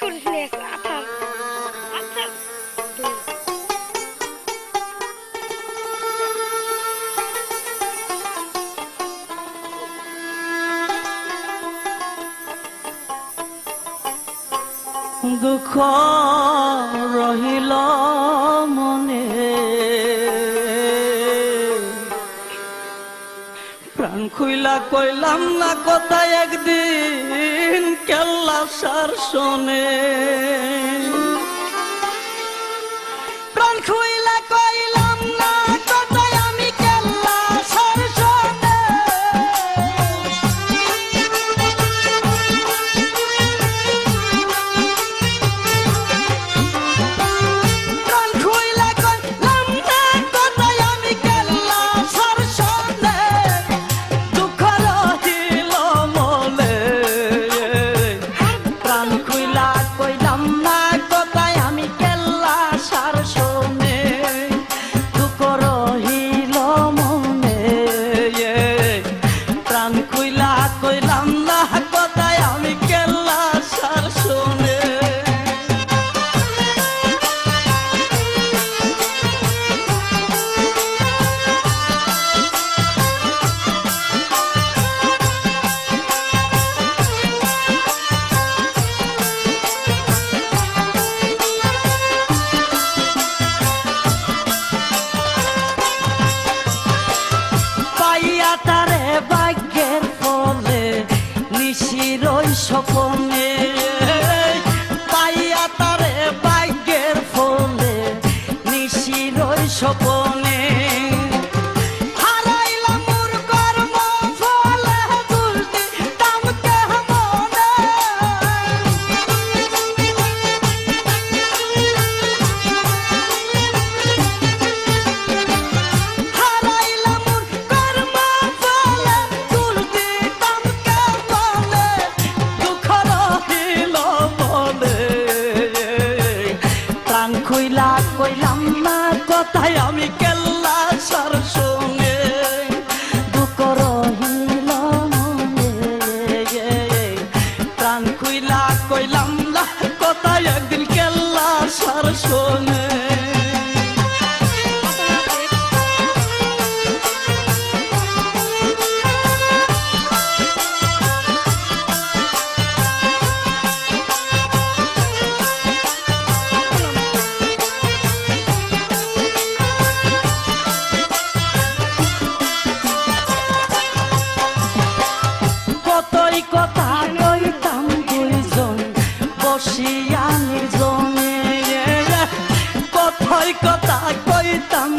করেছিলি আঠা আচ্ছা দুঃখ রহিল মনে প্রাণ খুইলা কইলাম না কথা একদিন কেল্লা সার শোনে প্রাণ খুইলা কইলাম না কথা আমি কেল্লা সার শোনে প্রাণ খুইলা কইলাম না কথা আমি কেল্লা সার শোনে দুঃখ রহিল মনে প্রাণ খুইলা কইলাম না কথা আমি কেল্লা সার শোনে দুঃখ রহিল মনে প্রাণ খুইলা কইলাম না কথা আমি কেল্লা সার শোনে পাইয়া তারে ভাগ্যের ফলে নিশির ওই স্বপনে পাইয়া তারে ভাগ্যের ফলে নিশির ওই স্বপনে হারাইলাম মোর কর্ম ফলে দোষ দিতাম কেমনে হারাইলাম মোর কর্ম ফলে দোষ দিতাম কেমনে দুঃখ রহিল মনে প্রাণ খুইলা কইলাম না কথাই আমি কেল্লা সার শোনে দুঃখ রহিল মনে প্রাণ খুইলা কইলাম না কথাই একদিন কেল্লা সার শোনে কতই কথা কইতাম দুইজন বসিয়া নির্জনে কতই কথা কইতাম